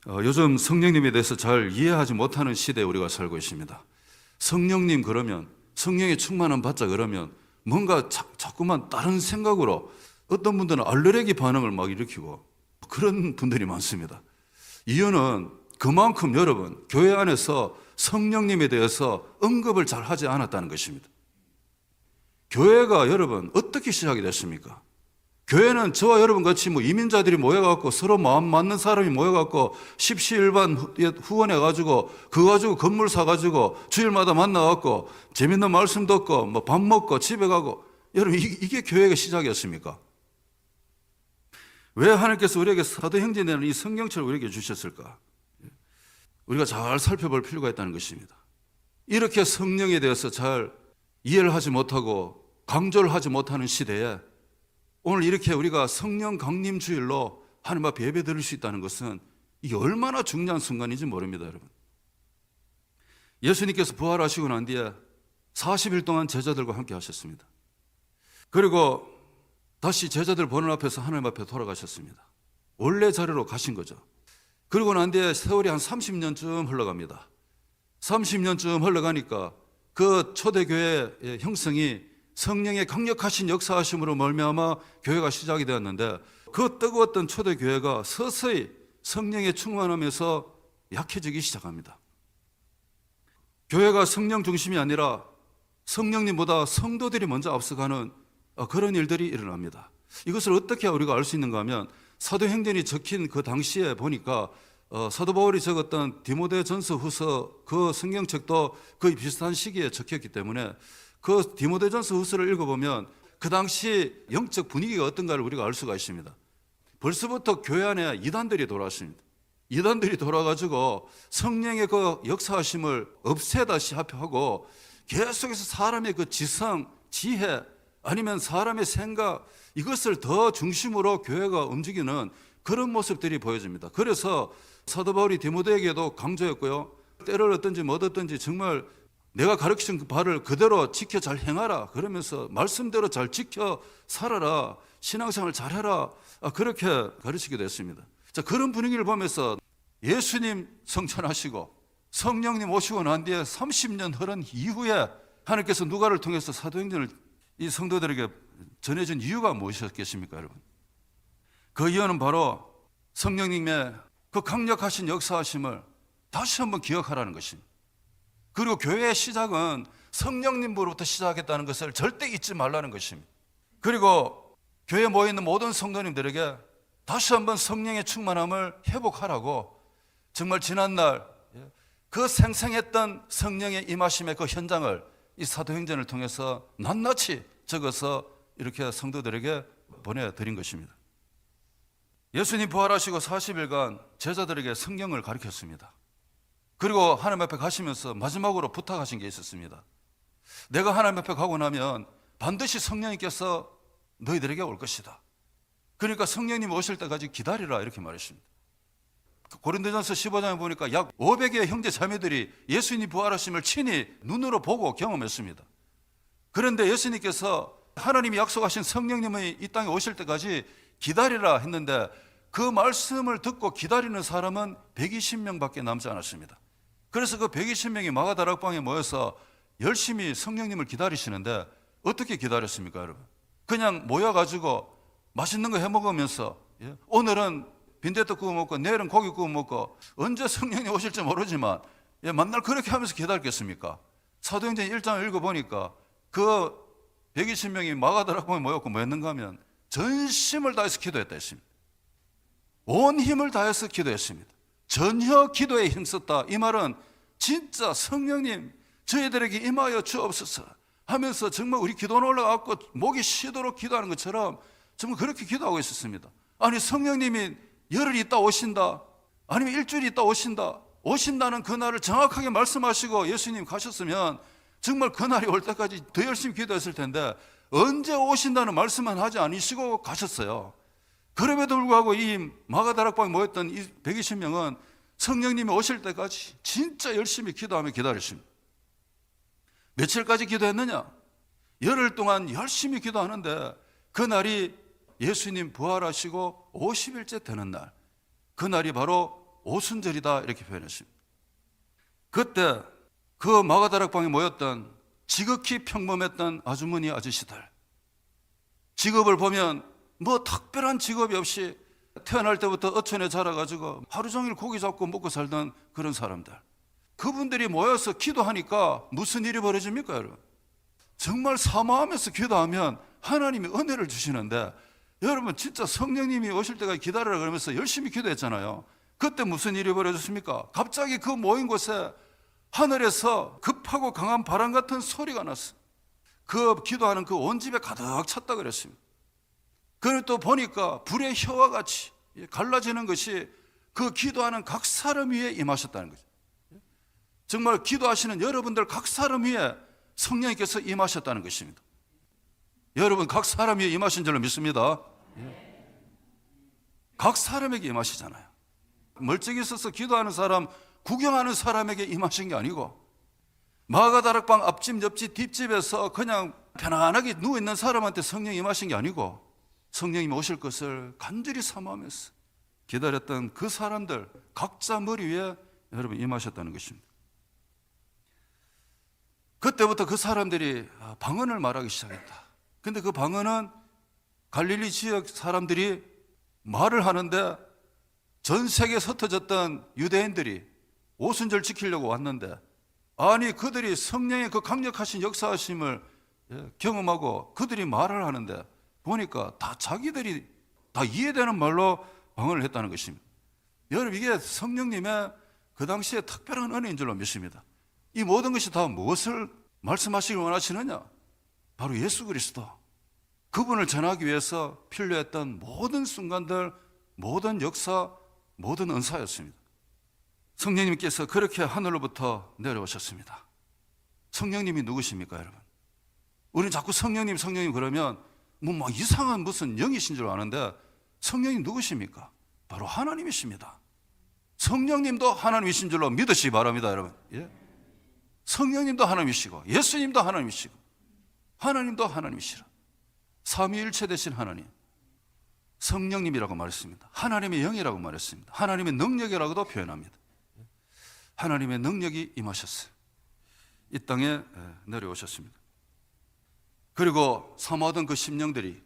요즘 성령님에 대해서 잘 이해하지 못하는 시대에 우리가 살고 있습니다. 성령님 그러면, 성령의 충만함 받자 그러면 뭔가 자꾸만 다른 생각으로, 어떤 분들은 알레르기 반응을 막 일으키고 그런 분들이 많습니다. 이유는 그만큼 여러분, 교회 안에서 성령님에 대해서 언급을 잘 하지 않았다는 것입니다. 교회가 여러분 어떻게 시작이 됐습니까? 교회는 저와 여러분 같이 이민자들이 모여갖고 서로 마음 맞는 사람이 모여갖고 십시일반 후원해가지고 그거 가지고 건물 사가지고 주일마다 만나갖고 재밌는 말씀 듣고 밥 먹고 집에 가고, 여러분 이게 교회가 시작이었습니까? 왜 하나님께서 우리에게 사도행전에는 이 성경책을 우리에게 주셨을까? 우리가 잘 살펴볼 필요가 있다는 것입니다. 이렇게 성령에 대해서 잘 이해를 하지 못하고 강조를 하지 못하는 시대에 오늘 이렇게 우리가 성령 강림 주일로 하나님 앞에 예배 드릴 수 있다는 것은 이게 얼마나 중요한 순간인지 모릅니다, 여러분. 예수님께서 부활하시고 난 뒤에 40일 동안 제자들과 함께 하셨습니다. 그리고 다시 제자들 보는 앞에서 하나님 앞에 돌아가셨습니다. 원래 자리로 가신 거죠. 그리고 난 뒤에 세월이 한 30년쯤 흘러갑니다. 30년쯤 흘러가니까 그 초대교회의 형성이 성령의 강력하신 역사하심으로 말미암아 교회가 시작이 되었는데, 그 뜨거웠던 초대교회가 서서히 성령의 충만함에서 약해지기 시작합니다. 교회가 성령 중심이 아니라 성령님보다 성도들이 먼저 앞서가는 그런 일들이 일어납니다. 이것을 어떻게 우리가 알 수 있는가 하면, 사도행전이 적힌 그 당시에 보니까 사도 바울이 적었던 디모데전서 후서 그 성경책도 거의 비슷한 시기에 적혔기 때문에 그 디모데전서 후서를 읽어보면 그 당시 영적 분위기가 어떤가를 우리가 알 수가 있습니다. 벌써부터 교회 안에 이단들이 돌아왔습니다. 이단들이 돌아가지고 성령의 그 역사하심을 없애다시 하고 계속해서 사람의 그 지성, 지혜, 아니면 사람의 생각, 이것을 더 중심으로 교회가 움직이는 그런 모습들이 보여집니다. 그래서 사도 바울이 디모데에게도 강조했고요, 때를 얻든지 못 얻든지 정말 내가 가르친 그 바를 그대로 지켜 잘 행하라, 그러면서 말씀대로 잘 지켜 살아라, 신앙생활 잘해라, 그렇게 가르치기도 했습니다. 자, 그런 분위기를 보면서 예수님 성천하시고 성령님 오시고 난 뒤에 30년 흐른 이후에 하나님께서 누가를 통해서 사도행전을 이 성도들에게 전해준 이유가 무엇이었겠습니까, 여러분? 그 이유는 바로 성령님의 그 강력하신 역사하심을 다시 한번 기억하라는 것입니다. 그리고 교회의 시작은 성령님으로부터 시작했다는 것을 절대 잊지 말라는 것입니다. 그리고 교회에 모여있는 모든 성도님들에게 다시 한번 성령의 충만함을 회복하라고, 정말 지난날 그 생생했던 성령의 임하심의 그 현장을 이 사도행전을 통해서 낱낱이 적어서 이렇게 성도들에게 보내드린 것입니다. 예수님 부활하시고 40일간 제자들에게 성경을 가르쳤습니다. 그리고 하나님 앞에 가시면서 마지막으로 부탁하신 게 있었습니다. 내가 하나님 앞에 가고 나면 반드시 성령님께서 너희들에게 올 것이다. 그러니까 성령님 오실 때까지 기다리라, 이렇게 말했습니다. 고린도전서 15장에 보니까 약 500의 형제 자매들이 예수님 부활하심을 친히 눈으로 보고 경험했습니다. 그런데 예수님께서 하나님이 약속하신 성령님이 이 땅에 오실 때까지 기다리라 했는데, 그 말씀을 듣고 기다리는 사람은 120명밖에 남지 않았습니다. 그래서 그 120명이 마가다락방에 모여서 열심히 성령님을 기다리시는데, 어떻게 기다렸습니까, 여러분? 그냥 모여가지고 맛있는 거 해먹으면서, 오늘은 빈대떡 구워 먹고 내일은 고기 구워 먹고, 언제 성령이 오실지 모르지만 만날 그렇게 하면서 기다렸겠습니까? 사도행전 1장을 읽어보니까 그 120명이 마가다락방에 모였고 뭐 했는가 하면 전심을 다해서 기도했다 했습니다. 온 힘을 다해서 기도했습니다. 전혀 기도에 힘썼다. 이 말은 진짜 성령님 저희들에게 임하여 주옵소서 하면서 정말 우리 기도는 올라가고 목이 쉬도록 기도하는 것처럼 정말 그렇게 기도하고 있었습니다. 아니, 성령님이 열흘 있다 오신다, 아니면 일주일 있다 오신다는 그날을 정확하게 말씀하시고 예수님 가셨으면 정말 그날이 올 때까지 더 열심히 기도했을 텐데, 언제 오신다는 말씀만 하지 않으시고 가셨어요. 그럼에도 불구하고 이 마가다락방에 모였던 이 120명은 성령님이 오실 때까지 진짜 열심히 기도하며 기다렸습니다. 며칠까지 기도했느냐? 열흘 동안 열심히 기도하는데, 그날이 예수님 부활하시고 50일째 되는 날, 그날이 바로 오순절이다 이렇게 표현했습니다. 그때 그 마가다락방에 모였던 지극히 평범했던 아주머니 아저씨들, 직업을 보면 뭐 특별한 직업이 없이 태어날 때부터 어촌에 자라가지고 하루 종일 고기 잡고 먹고 살던 그런 사람들, 그분들이 모여서 기도하니까 무슨 일이 벌어집니까 여러분? 정말 사모하면서 기도하면 하나님이 은혜를 주시는데, 여러분 진짜 성령님이 오실 때까지 기다리라 그러면서 열심히 기도했잖아요. 그때 무슨 일이 벌어졌습니까? 갑자기 그 모인 곳에 하늘에서 급하고 강한 바람 같은 소리가 났어. 그 기도하는 그 온 집에 가득 찼다 그랬습니다. 그리고 또 보니까 불의 혀와 같이 갈라지는 것이 그 기도하는 각 사람 위에 임하셨다는 거죠. 정말 기도하시는 여러분들 각 사람 위에 성령님께서 임하셨다는 것입니다. 여러분 각 사람 위에 임하신 줄로 믿습니다. 각 사람에게 임하시잖아요. 멀쩡히 있어서 기도하는 사람, 구경하는 사람에게 임하신 게 아니고, 마가다락방 앞집 옆집 뒷집에서 그냥 편안하게 누워있는 사람한테 성령이 임하신 게 아니고, 성령님이 오실 것을 간절히 사모하면서 기다렸던 그 사람들 각자 머리 위에 여러분 임하셨다는 것입니다. 그때부터 그 사람들이 방언을 말하기 시작했다. 근데 그 방언은 갈릴리 지역 사람들이 말을 하는데, 전 세계에 흩어졌던 유대인들이 오순절 지키려고 왔는데, 아니 그들이 성령의 그 강력하신 역사하심을 경험하고 그들이 말을 하는데 보니까 다 자기들이 다 이해되는 말로 방언을 했다는 것입니다. 여러분 이게 성령님의 그 당시에 특별한 은혜인 줄로 믿습니다. 이 모든 것이 다 무엇을 말씀하시길 원하시느냐? 바로 예수 그리스도, 그분을 전하기 위해서 필요했던 모든 순간들, 모든 역사, 모든 은사였습니다. 성령님께서 그렇게 하늘로부터 내려오셨습니다. 성령님이 누구십니까 여러분? 우리는 자꾸 성령님 그러면 막 이상한 무슨 영이신 줄 아는데, 성령님 누구십니까? 바로 하나님이십니다. 성령님도 하나님이신 줄로 믿으시기 바랍니다 여러분. 예? 성령님도 하나님이시고 예수님도 하나님이시고 하나님도 하나님이시라. 삼위일체 되신 하나님, 성령님이라고 말했습니다. 하나님의 영이라고 말했습니다. 하나님의 능력이라고도 표현합니다. 하나님의 능력이 임하셨어요. 이 땅에 내려오셨습니다. 그리고 사모하던 그 심령들이,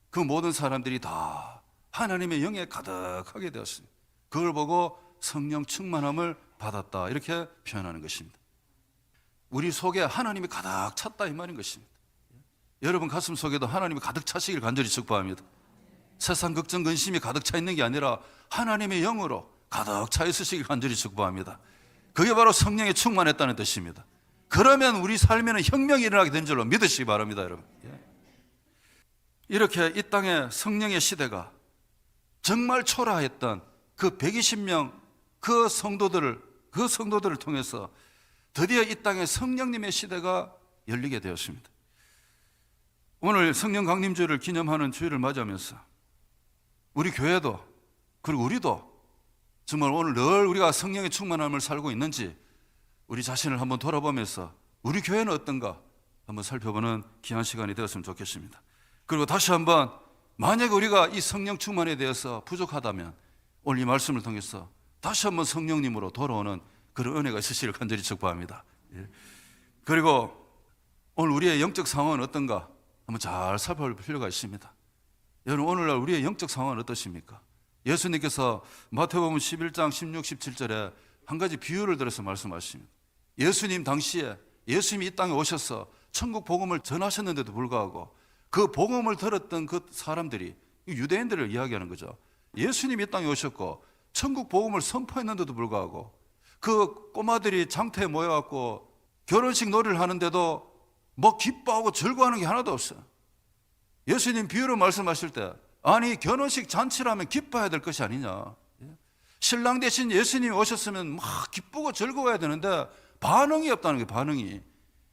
그 모든 사람들이 다 하나님의 영에 가득하게 되었습니다. 그걸 보고 성령 충만함을 받았다 이렇게 표현하는 것입니다. 우리 속에 하나님이 가득 찼다 이 말인 것입니다. 여러분 가슴 속에도 하나님이 가득 차시길 간절히 축복합니다. 세상 걱정 근심이 가득 차 있는 게 아니라 하나님의 영으로 가득 차 있으시길 간절히 축복합니다. 그게 바로 성령에 충만했다는 뜻입니다. 그러면 우리 삶에는 혁명이 일어나게 된 줄로 믿으시기 바랍니다 여러분. 이렇게 이 땅에 성령의 시대가 정말 초라했던 그 120명 그 성도들을 통해서 드디어 이 땅에 성령님의 시대가 열리게 되었습니다. 오늘 성령 강림주일을 기념하는 주일을 맞이하면서 우리 교회도, 그리고 우리도 정말 오늘 늘 우리가 성령의 충만함을 살고 있는지 우리 자신을 한번 돌아보면서 우리 교회는 어떤가 한번 살펴보는 귀한 시간이 되었으면 좋겠습니다. 그리고 다시 한번 만약에 우리가 이 성령 충만에 대해서 부족하다면 오늘 이 말씀을 통해서 다시 한번 성령님으로 돌아오는 그런 은혜가 있으시길 간절히 축복합니다. 그리고 오늘 우리의 영적 상황은 어떤가 한번 잘 살펴볼 필요가 있습니다. 여러분 오늘날 우리의 영적 상황은 어떠십니까? 예수님께서 마태복음 11장 16, 17절에 한 가지 비유를 들어서 말씀하십니다. 예수님 당시에 예수님이 이 땅에 오셔서 천국 복음을 전하셨는데도 불구하고 그 복음을 들었던 그 사람들이 유대인들을 이야기하는 거죠. 예수님이 이 땅에 오셨고 천국 복음을 선포했는데도 불구하고 그 꼬마들이 장터에 모여갖고 결혼식 놀이를 하는데도 뭐 기뻐하고 즐거워하는 게 하나도 없어요. 예수님 비유로 말씀하실 때 아니 결혼식 잔치라면 기뻐해야 될 것이 아니냐, 신랑 대신 예수님이 오셨으면 막 기쁘고 즐거워야 되는데 반응이 없다는 게 반응이.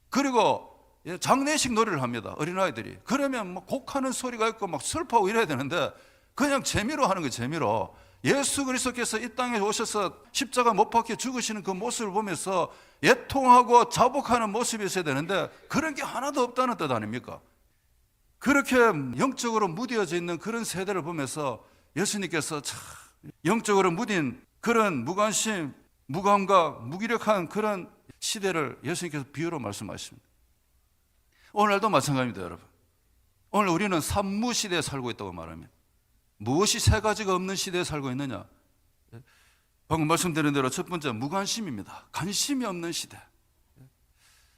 그리고 장례식 놀이를 합니다 어린아이들이. 그러면 막 곡하는 소리가 있고 막 슬퍼하고 이래야 되는데 그냥 재미로 하는 거예요. 재미로. 예수 그리스도께서 이 땅에 오셔서 십자가 못 박혀 죽으시는 그 모습을 보면서 애통하고 자복하는 모습이 있어야 되는데 그런 게 하나도 없다는 뜻 아닙니까? 그렇게 영적으로 무뎌져 있는 그런 세대를 보면서 예수님께서 참 영적으로 무딘 그런 무관심, 무감각, 무기력한 그런 시대를 예수님께서 비유로 말씀하십니다. 오늘날도 마찬가지입니다, 여러분. 오늘 우리는 산무 시대에 살고 있다고 말합니다. 무엇이 세 가지가 없는 시대에 살고 있느냐? 방금 말씀드린 대로 첫 번째 무관심입니다. 관심이 없는 시대.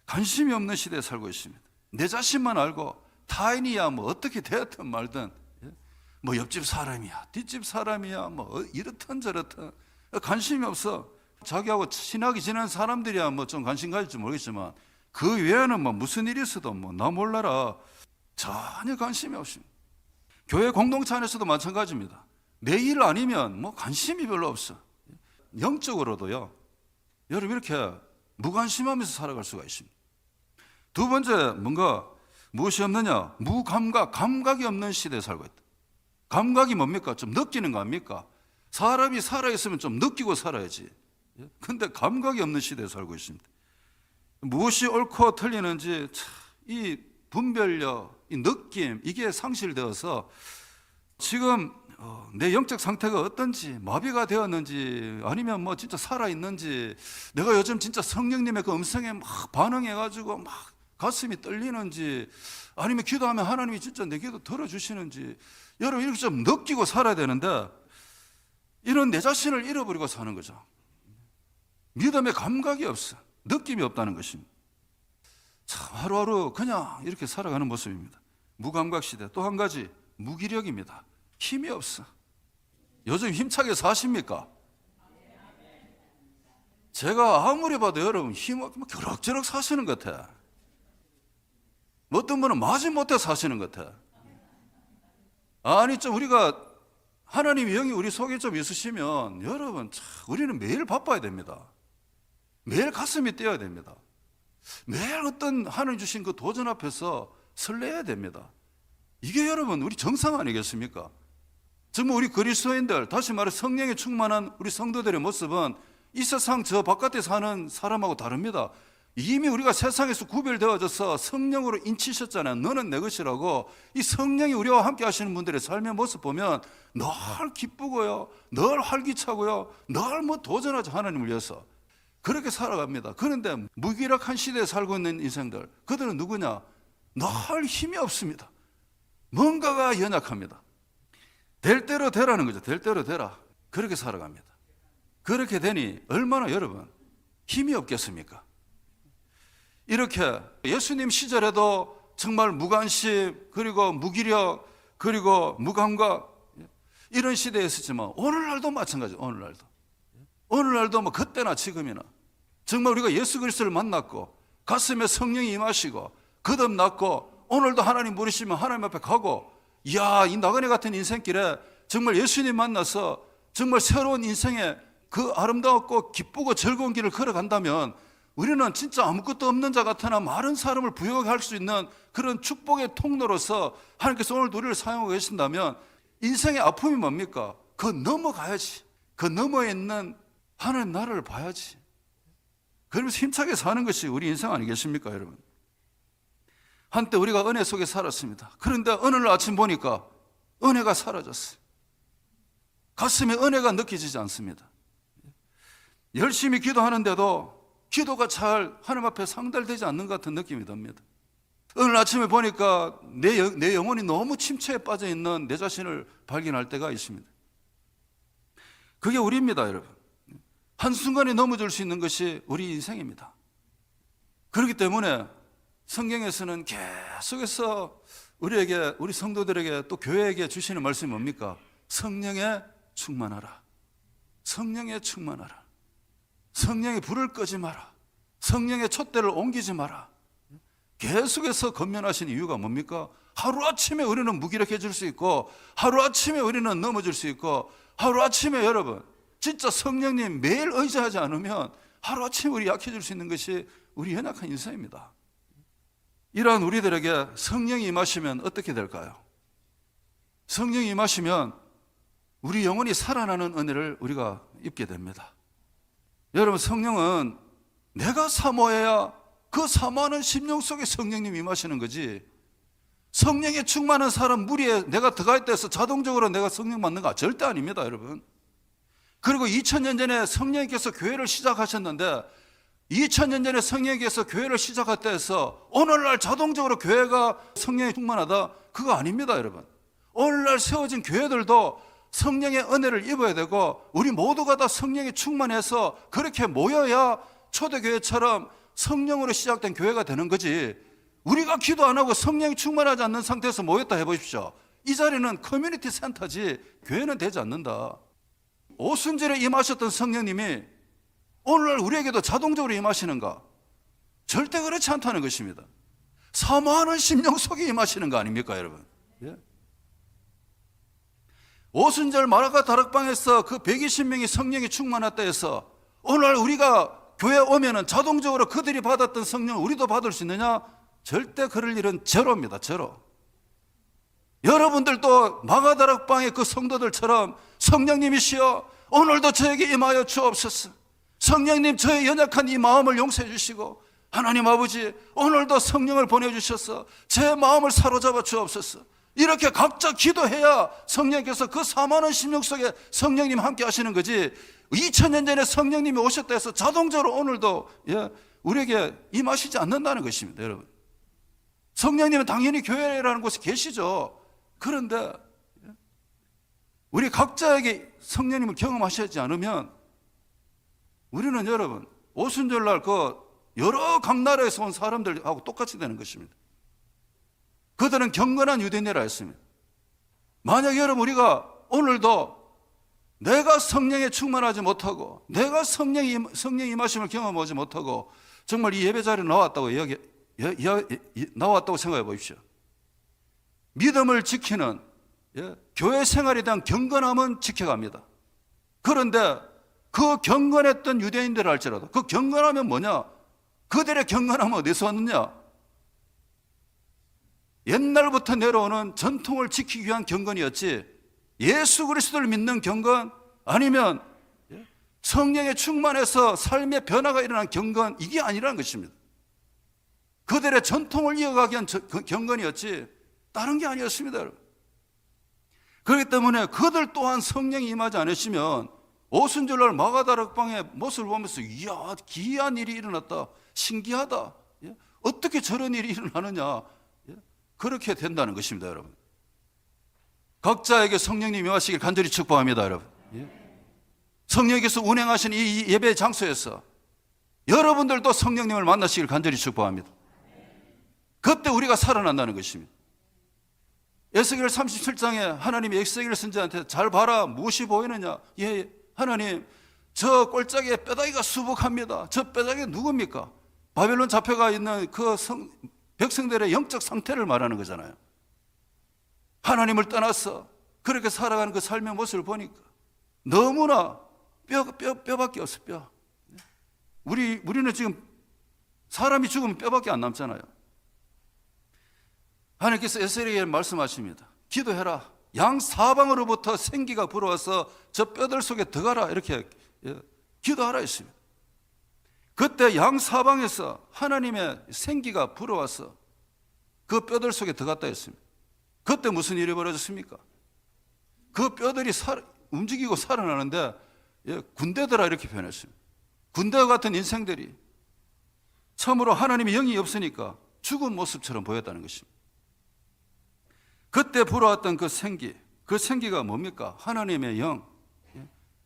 관심이 없는 시대에 살고 있습니다. 내 자신만 알고 타인이야 뭐 어떻게 되었든 말든, 뭐 옆집 사람이야 뒷집 사람이야 뭐 이렇든 저렇든 관심이 없어. 자기하고 친하게 지내는 사람들이야 뭐 좀 관심 가질지 모르겠지만 그 외에는 뭐 무슨 일이 있어도 뭐 나 몰라라 전혀 관심이 없습니다. 교회 공동체 안에서도 마찬가지입니다. 내 일 아니면 뭐 관심이 별로 없어. 영적으로도요, 여러분 이렇게 무관심하면서 살아갈 수가 있습니다. 두 번째, 무엇이 없느냐? 무감각, 감각이 없는 시대에 살고 있다. 감각이 뭡니까? 좀 느끼는 거 아닙니까? 사람이 살아있으면 좀 느끼고 살아야지. 근데 감각이 없는 시대에 살고 있습니다. 무엇이 옳고 틀리는지 이 분별력, 이 느낌, 이게 상실되어서 지금 내 영적 상태가 어떤지, 마비가 되었는지, 아니면 뭐 진짜 살아있는지, 내가 요즘 진짜 성령님의 그 음성에 막 반응해가지고 막 가슴이 떨리는지, 아니면 기도하면 하나님이 진짜 내 기도 들어주시는지, 여러분 이렇게 좀 느끼고 살아야 되는데 이런 내 자신을 잃어버리고 사는 거죠. 믿음의 감각이 없어. 느낌이 없다는 것입니다. 참 하루하루 그냥 이렇게 살아가는 모습입니다. 무감각 시대. 또 한 가지 무기력입니다. 힘이 없어. 요즘 힘차게 사십니까? 제가 아무리 봐도 여러분 힘 없고 겨럭저럭 사시는 것 같아. 어떤 분은 마지못해 사시는 것 같아. 아니 좀 우리가 하나님의 영이 우리 속에 좀 있으시면 여러분 참 우리는 매일 바빠야 됩니다. 매일 가슴이 뛰어야 됩니다. 매일 어떤 하나님 주신 그 도전 앞에서 설레야 됩니다. 이게 여러분 우리 정상 아니겠습니까? 정말 우리 그리스도인들, 다시 말해 성령에 충만한 우리 성도들의 모습은 이 세상 저 바깥에 사는 사람하고 다릅니다. 이미 우리가 세상에서 구별되어져서 성령으로 인치셨잖아요. 너는 내 것이라고. 이 성령이 우리와 함께 하시는 분들의 삶의 모습 보면 늘 기쁘고요, 늘 활기차고요, 늘 뭐 도전하죠. 하나님을 위해서 그렇게 살아갑니다. 그런데 무기력한 시대에 살고 있는 인생들, 그들은 누구냐? 늘 힘이 없습니다. 뭔가가 연약합니다. 될 대로 되라는 거죠. 될 대로 되라. 그렇게 살아갑니다. 그렇게 되니 얼마나 여러분 힘이 없겠습니까? 이렇게 예수님 시절에도 정말 무관심, 그리고 무기력, 그리고 무감각, 이런 시대에 있었지만 오늘날도 마찬가지예요. 오늘날도 뭐 그때나 지금이나 정말 우리가 예수 그리스도를 만났고 가슴에 성령이 임하시고 거듭났고 오늘도 하나님 부르시면 하나님 앞에 가고, 이야, 이 나그네 같은 인생길에 정말 예수님 만나서 정말 새로운 인생의 그 아름다웠고 기쁘고 즐거운 길을 걸어간다면 우리는 진짜 아무것도 없는 자 같으나 많은 사람을 부여하게 할 수 있는 그런 축복의 통로로서 하나님께서 오늘 우리를 사용하고 계신다면 인생의 아픔이 뭡니까? 그 넘어가야지. 그 너머에 있는 하나님 나라를 봐야지. 그러면서 힘차게 사는 것이 우리 인생 아니겠습니까, 여러분? 한때 우리가 은혜 속에 살았습니다. 그런데 어느 날 아침 보니까 은혜가 사라졌어요. 가슴에 은혜가 느껴지지 않습니다. 열심히 기도하는데도 기도가 잘 하나님 앞에 상달되지 않는 것 같은 느낌이 듭니다. 오늘 아침에 보니까 내 영혼이 너무 침체에 빠져 있는 내 자신을 발견할 때가 있습니다. 그게 우리입니다, 여러분. 한순간에 넘어질 수 있는 것이 우리 인생입니다. 그렇기 때문에 성경에서는 계속해서 우리에게, 우리 성도들에게 또 교회에게 주시는 말씀이 뭡니까? 성령에 충만하라. 성령에 충만하라. 성령의 불을 끄지 마라. 성령의 촛대를 옮기지 마라. 계속해서 권면하신 이유가 뭡니까? 하루아침에 우리는 무기력해질 수 있고, 하루아침에 우리는 넘어질 수 있고, 하루아침에 여러분 진짜 성령님 매일 의지하지 않으면 하루아침에 우리 약해질 수 있는 것이 우리 연약한 인생입니다. 이러한 우리들에게 성령이 임하시면 어떻게 될까요? 성령이 임하시면 우리 영혼이 살아나는 은혜를 우리가 입게 됩니다. 여러분, 성령은 내가 사모해야 그 사모하는 심령 속에 성령님이 임하시는 거지, 성령에 충만한 사람 무리에 내가 들어가 있다 해서 자동적으로 내가 성령 받는 거 절대 아닙니다, 여러분. 그리고 2000년 전에 성령님께서 교회를 시작하셨는데 2000년 전에 성령님께서 교회를 시작했다 해서 오늘날 자동적으로 교회가 성령이 충만하다? 그거 아닙니다, 여러분. 오늘날 세워진 교회들도 성령의 은혜를 입어야 되고 우리 모두가 다 성령이 충만해서 그렇게 모여야 초대교회처럼 성령으로 시작된 교회가 되는 거지, 우리가 기도 안 하고 성령이 충만하지 않는 상태에서 모였다 해보십시오. 이 자리는 커뮤니티 센터지 교회는 되지 않는다. 오순절에 임하셨던 성령님이 오늘날 우리에게도 자동적으로 임하시는가? 절대 그렇지 않다는 것입니다. 사모하는 심령 속에 임하시는 거 아닙니까, 여러분? 예? 오순절 마라가 다락방에서 그 120명이 성령이 충만했다 해서 오늘날 우리가 교회 오면은 자동적으로 그들이 받았던 성령을 우리도 받을 수 있느냐? 절대 그럴 일은 제로입니다, 제로. 여러분들도 마가다락방의 그 성도들처럼 성령님이시여 오늘도 저에게 임하여 주옵소서. 성령님, 저의 연약한 이 마음을 용서해 주시고 하나님 아버지 오늘도 성령을 보내주셔서 제 마음을 사로잡아 주옵소서. 이렇게 각자 기도해야 성령께서 그 사모하는 심령 속에 성령님 함께 하시는 거지, 2000년 전에 성령님이 오셨다 해서 자동적으로 오늘도 우리에게 임하시지 않는다는 것입니다, 여러분. 성령님은 당연히 교회라는 곳에 계시죠. 그런데 우리 각자에게 성령님을 경험하시지 않으면 우리는 여러분 오순절날 그 여러 각 나라에서 온 사람들하고 똑같이 되는 것입니다. 그들은 경건한 유대인이라 했습니다. 만약 여러분 우리가 오늘도 내가 성령에 충만하지 못하고 내가 성령의 임하심을 경험하지 못하고 정말 이 예배 자리에 나왔다고 생각해 보십시오. 믿음을 지키는 교회 생활에 대한 경건함은 지켜갑니다. 그런데 그 경건했던 유대인들 할지라도 그 경건하면 뭐냐? 그들의 경건함은 어디서 왔느냐? 옛날부터 내려오는 전통을 지키기 위한 경건이었지, 예수 그리스도를 믿는 경건 아니면 성령에 충만해서 삶의 변화가 일어난 경건, 이게 아니라는 것입니다. 그들의 전통을 이어가기 위한 경건이었지 다른 게 아니었습니다, 여러분. 그렇기 때문에 그들 또한 성령이 임하지 않으시면 오순절날 마가다락방의 모습을 보면서 이야 기이한 일이 일어났다, 신기하다, 어떻게 저런 일이 일어나느냐, 그렇게 된다는 것입니다, 여러분. 각자에게 성령님이 임하시길 간절히 축복합니다, 여러분. 성령께서 운행하신 이 예배 장소에서 여러분들도 성령님을 만나시길 간절히 축복합니다. 그때 우리가 살아난다는 것입니다. 에스겔 37장에 하나님이 에스겔 선지자한테 잘 봐라, 무엇이 보이느냐? 예, 하나님, 저 꼴짝에 뼈다귀가 수북합니다. 저 뼈다귀가 누굽니까? 바벨론 잡혀가 있는 그 백성들의 영적 상태를 말하는 거잖아요. 하나님을 떠나서 그렇게 살아가는 그 삶의 모습을 보니까 너무나 뼈밖에 없어, 뼈. 우리는 지금 사람이 죽으면 뼈밖에 안 남잖아요. 하나님께서 에스겔에게 말씀하십니다. 기도해라. 양 사방으로부터 생기가 불어와서 저 뼈들 속에 들어가라. 이렇게 기도하라 했습니다. 그때 양 사방에서 하나님의 생기가 불어와서 그 뼈들 속에 들어갔다 했습니다. 그때 무슨 일이 벌어졌습니까? 그 뼈들이 움직이고 살아나는데 군대들아 이렇게 표현했습니다. 군대와 같은 인생들이 참으로 하나님의 영이 없으니까 죽은 모습처럼 보였다는 것입니다. 그때 불어왔던 그 생기가 뭡니까? 하나님의 영,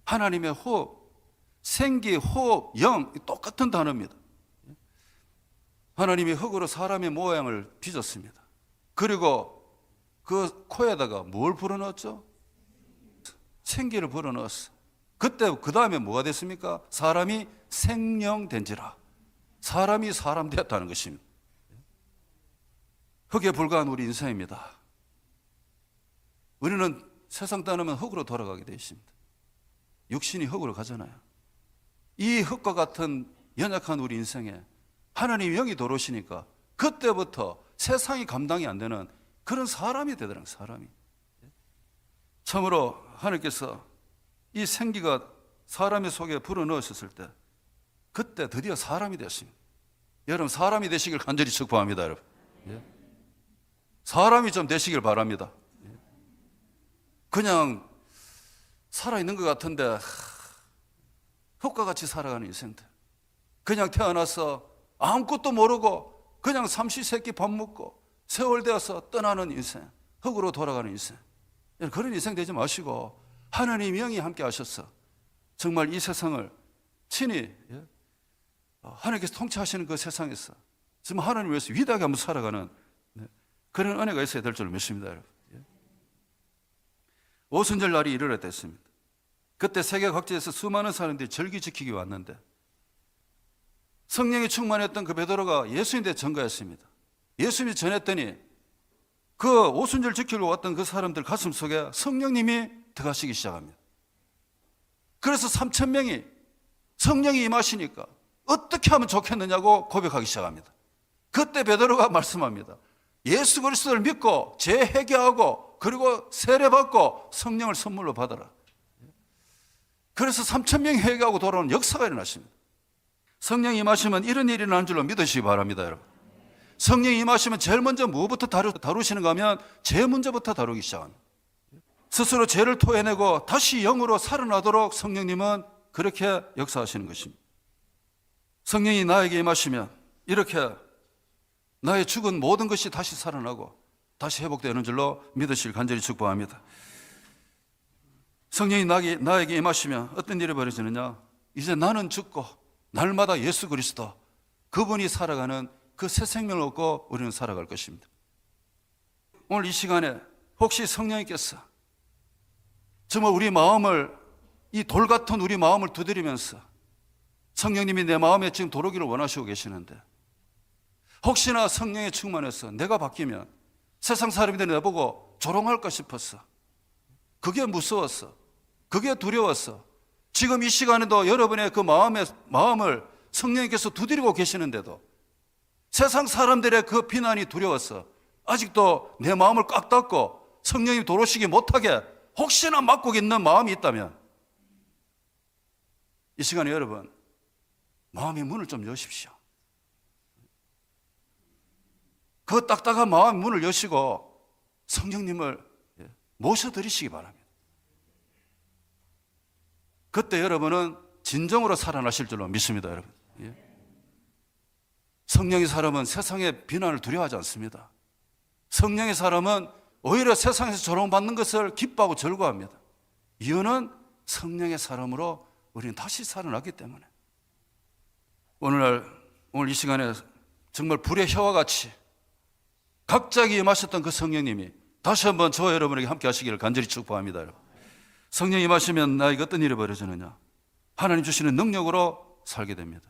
하나님의 호흡, 생기, 호흡, 영, 똑같은 단어입니다. 하나님이 흙으로 사람의 모양을 빚었습니다. 그리고 그 코에다가 뭘 불어넣었죠? 생기를 불어넣었어. 그때 그 다음에 뭐가 됐습니까? 사람이 생명된지라. 사람이 사람 되었다는 것입니다. 흙에 불과한 우리 인생입니다. 우리는 세상 떠나면 흙으로 돌아가게 되어 있습니다. 육신이 흙으로 가잖아요. 이 흙과 같은 연약한 우리 인생에 하나님의 영이 들어오시니까 그때부터 세상이 감당이 안 되는 그런 사람이 되더라고요. 사람이. 참으로 하나님께서 이 생기가 사람의 속에 불어넣으셨을 때 그때 드디어 사람이 되었습니다. 여러분 사람이 되시길 간절히 축복합니다. 여러분 사람이 좀 되시길 바랍니다. 그냥 살아있는 것 같은데 흙과 같이 살아가는 인생들. 그냥 태어나서 아무것도 모르고 그냥 삼시세끼 밥 먹고 세월 되어서 떠나는 인생, 흙으로 돌아가는 인생. 그런 인생 되지 마시고 하나님의 영이 함께 하셔서 정말 이 세상을 친히 하나님께서 통치하시는 그 세상에서 정말 하나님을 위해서 위대하게 한번 살아가는 그런 은혜가 있어야 될 줄 믿습니다, 여러분. 오순절 날이 일어나 됐습니다. 그때 세계 각지에서 수많은 사람들이 절기 지키기 왔는데 성령이 충만했던 그 베드로가 예수님에 대해 전가했습니다. 예수님이 전했더니 그 오순절 지키러 왔던 그 사람들 가슴 속에 성령님이 들어가시기 시작합니다. 그래서 3,000명이 성령이 임하시니까 어떻게 하면 좋겠느냐고 고백하기 시작합니다. 그때 베드로가 말씀합니다. 예수 그리스도를 믿고 재회개하고 그리고 세례받고 성령을 선물로 받아라. 그래서 3,000명이 회개하고 돌아오는 역사가 일어났습니다. 성령이 임하시면 이런 일이 일어나는 줄로 믿으시기 바랍니다, 여러분. 성령이 임하시면 제일 먼저 무엇부터 다루시는가 하면 죄 문제부터 다루기 시작합니다. 스스로 죄를 토해내고 다시 영으로 살아나도록 성령님은 그렇게 역사하시는 것입니다. 성령이 나에게 임하시면 이렇게 나의 죽은 모든 것이 다시 살아나고 다시 회복되는 줄로 믿으시길 간절히 축복합니다. 성령이 나에게 임하시면 어떤 일이 벌어지느냐? 이제 나는 죽고 날마다 예수 그리스도 그분이 살아가는 그 새 생명을 얻고 우리는 살아갈 것입니다. 오늘 이 시간에 혹시 성령님께서 정말 우리 마음을 이 돌 같은 우리 마음을 두드리면서 성령님이 내 마음에 지금 들어오기를 원하시고 계시는데 혹시나 성령에 충만해서 내가 바뀌면 세상 사람들이 내보고 조롱할까 싶었어. 그게 무서웠어. 그게 두려웠어. 지금 이 시간에도 여러분의 그 마음을 성령님께서 두드리고 계시는데도 세상 사람들의 그 비난이 두려웠어. 아직도 내 마음을 꽉 닫고 성령이 들어오시기 못하게 혹시나 막고 있는 마음이 있다면 이 시간에 여러분 마음의 문을 좀 여십시오. 그 딱딱한 마음의 문을 여시고 성령님을 모셔드리시기 바랍니다. 그때 여러분은 진정으로 살아나실 줄로 믿습니다, 여러분. 성령의 사람은 세상의 비난을 두려워하지 않습니다. 성령의 사람은 오히려 세상에서 조롱받는 것을 기뻐하고 즐거워합니다. 이유는 성령의 사람으로 우리는 다시 살아나기 때문에. 오늘 이 시간에 정말 불의 혀와 같이 갑자기 임하셨던 그 성령님이 다시 한번 저와 여러분에게 함께 하시기를 간절히 축복합니다, 여러분. 성령이 임하시면 나에게 어떤 일이 벌어지느냐? 하나님 주시는 능력으로 살게 됩니다.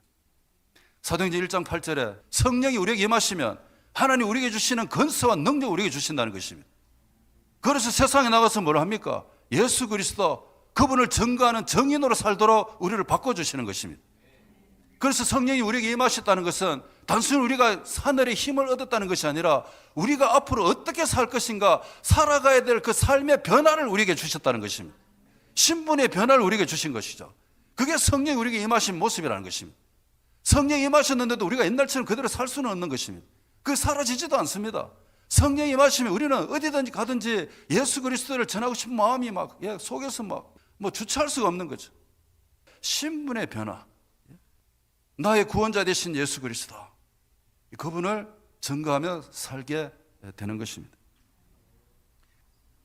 사도행전 1장 8절에 성령이 우리에게 임하시면 하나님 우리에게 주시는 권세와 능력을 우리에게 주신다는 것입니다. 그래서 세상에 나가서 뭘 합니까? 예수 그리스도 그분을 증거하는 정인으로 살도록 우리를 바꿔주시는 것입니다. 그래서 성령이 우리에게 임하셨다는 것은 단순히 우리가 하늘의 힘을 얻었다는 것이 아니라 우리가 앞으로 어떻게 살 것인가 살아가야 될 그 삶의 변화를 우리에게 주셨다는 것입니다. 신분의 변화를 우리에게 주신 것이죠. 그게 성령이 우리에게 임하신 모습이라는 것입니다. 성령이 임하셨는데도 우리가 옛날처럼 그대로 살 수는 없는 것입니다. 그게 사라지지도 않습니다. 성령이 임하시면 우리는 어디든지 가든지 예수 그리스도를 전하고 싶은 마음이 막 속에서 막 주체할 수가 없는 거죠. 신분의 변화, 나의 구원자 되신 예수 그리스도 그분을 증거하며 살게 되는 것입니다.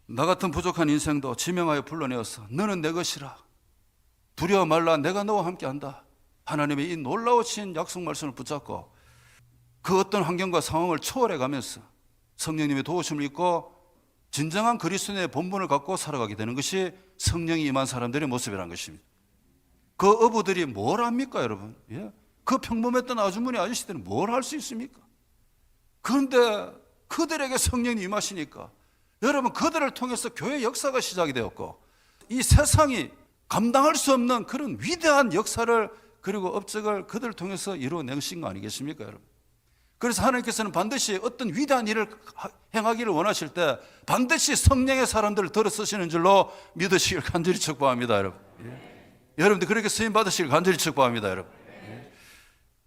나 같은 부족한 인생도 지명하여 불러내어서 너는 내 것이라 두려워 말라 내가 너와 함께한다. 하나님의 이 놀라우신 약속 말씀을 붙잡고 그 어떤 환경과 상황을 초월해 가면서 성령님의 도우심을 입고 진정한 그리스도의 본분을 갖고 살아가게 되는 것이 성령이 임한 사람들의 모습이라는 것입니다. 그 어부들이 뭘 합니까, 여러분? 그 평범했던 아주머니 아저씨들은 뭘 할 수 있습니까? 그런데 그들에게 성령이 임하시니까 여러분 그들을 통해서 교회 역사가 시작이 되었고 이 세상이 감당할 수 없는 그런 위대한 역사를 그리고 업적을 그들을 통해서 이루어내신 거 아니겠습니까, 여러분? 그래서 하나님께서는 반드시 어떤 위대한 일을 행하기를 원하실 때 반드시 성령의 사람들을 들어 쓰시는 줄로 믿으시길 간절히 축복합니다, 여러분. 여러분들 그렇게 쓰임 받으시길 간절히 축복합니다, 여러분.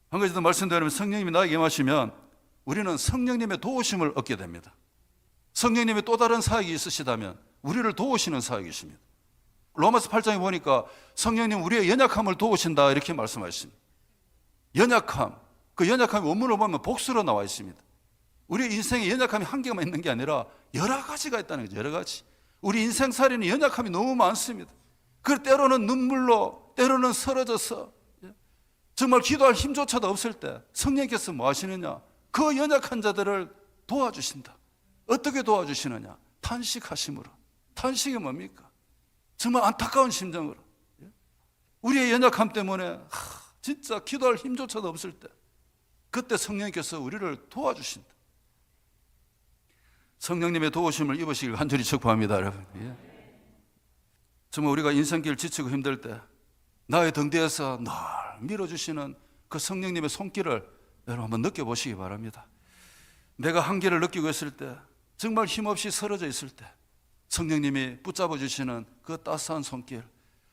한 가지 더 말씀드리면 성령님이 나에게 임하시면 우리는 성령님의 도우심을 얻게 됩니다. 성령님의 또 다른 사역이 있으시다면 우리를 도우시는 사역이십니다. 로마서 8장에 보니까 성령님 우리의 연약함을 도우신다 이렇게 말씀하십니다. 연약함, 그 연약함이 원문을 보면 복수로 나와 있습니다. 우리 인생에 연약함이 한 개만 있는 게 아니라 여러 가지가 있다는 거죠. 여러 가지. 우리 인생살이는 연약함이 너무 많습니다. 그 때로는 눈물로, 때로는 쓰러져서 정말 기도할 힘조차도 없을 때 성령께서 뭐 하시느냐? 그 연약한 자들을 도와주신다. 어떻게 도와주시느냐? 탄식하심으로. 탄식이 뭡니까? 정말 안타까운 심정으로. 우리의 연약함 때문에 진짜 기도할 힘조차도 없을 때 그때 성령께서 우리를 도와주신다. 성령님의 도우심을 입으시길 간절히 축복합니다, 여러분. 정말 우리가 인생길 지치고 힘들 때 나의 등 뒤에서 늘 밀어주시는 그 성령님의 손길을 여러분 한번 느껴보시기 바랍니다. 내가 한계를 느끼고 있을 때, 정말 힘없이 쓰러져 있을 때 성령님이 붙잡아 주시는 그 따스한 손길,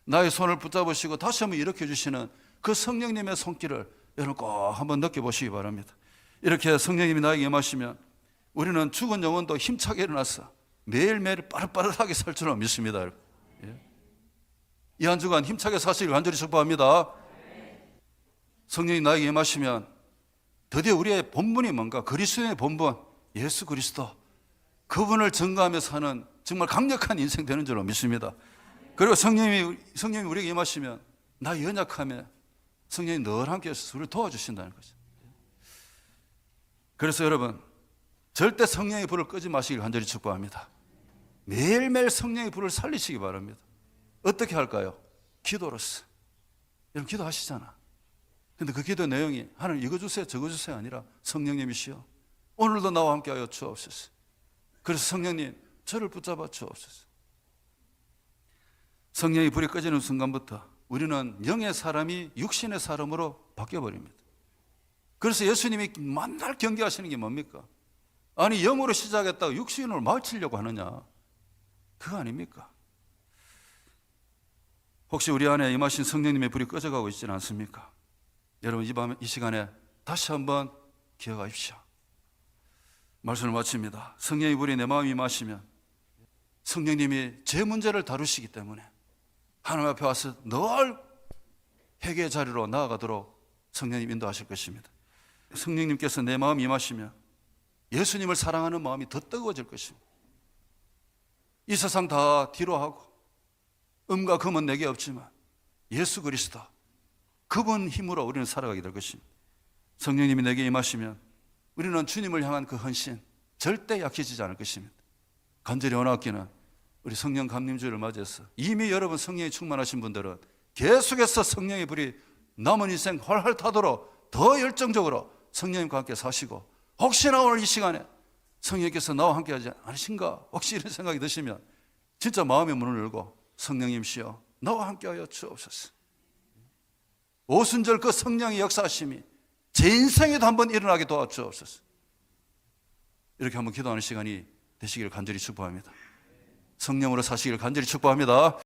나의 손을 붙잡으시고 다시 한번 일으켜 주시는 그 성령님의 손길을 여러분 꼭 한번 느껴보시기 바랍니다. 이렇게 성령님이 나에게 임하시면 우리는 죽은 영혼도 힘차게 일어나서 매일매일 빠릇빠릇하게 살 줄은 믿습니다, 여러분. 이 한 주간 힘차게 사시길 간절히 축복합니다. 성령이 나에게 임하시면 드디어 우리의 본분이 뭔가, 그리스도의 본분, 예수 그리스도, 그분을 증거하며 사는 정말 강력한 인생 되는 줄로 믿습니다. 그리고 성령이 우리에게 임하시면 나의 연약함에 성령이 늘 함께 해서 우리를 도와주신다는 거죠. 그래서 여러분, 절대 성령의 불을 끄지 마시길 간절히 축복합니다. 매일매일 성령의 불을 살리시기 바랍니다. 어떻게 할까요? 기도로서. 여러분 기도하시잖아. 근데 그 기도 내용이 하나님 이거 주세요 저거 주세요 아니라 성령님이시여 오늘도 나와 함께하여 주옵소서. 그래서 성령님 저를 붙잡아 주옵소서. 성령의 불이 꺼지는 순간부터 우리는 영의 사람이 육신의 사람으로 바뀌어버립니다. 그래서 예수님이 만날 경계하시는 게 뭡니까? 아니 영으로 시작했다가 육신으로 마치려고 하느냐, 그거 아닙니까? 혹시 우리 안에 임하신 성령님의 불이 꺼져가고 있지는 않습니까? 여러분 이 시간에 다시 한번 기억하십시오. 말씀을 마칩니다. 성령의 불이 내 마음에 임하시면 성령님이 제 문제를 다루시기 때문에 하나님 앞에 와서 늘 회개의 자리로 나아가도록 성령님 인도하실 것입니다. 성령님께서 내 마음에 임하시면 예수님을 사랑하는 마음이 더 뜨거워질 것입니다. 이 세상 다 뒤로 하고 음과 금은 내게 없지만 예수 그리스도, 그분 힘으로 우리는 살아가게 될 것입니다. 성령님이 내게 임하시면 우리는 주님을 향한 그 헌신 절대 약해지지 않을 것입니다. 간절히 원하기는 우리 성령 감림주를 맞이해서 이미 여러분 성령이 충만하신 분들은 계속해서 성령의 불이 남은 인생 활활 타도록 더 열정적으로 성령님과 함께 사시고, 혹시나 오늘 이 시간에 성령께서 나와 함께 하지 않으신가 혹시 이런 생각이 드시면 진짜 마음의 문을 열고 성령님시여 나와 함께하여 주옵소서. 오순절 그 성령의 역사하심이 제 인생에도 한번 일어나게 도와주옵소서. 이렇게 한번 기도하는 시간이 되시기를 간절히 축복합니다. 성령으로 사시기를 간절히 축복합니다.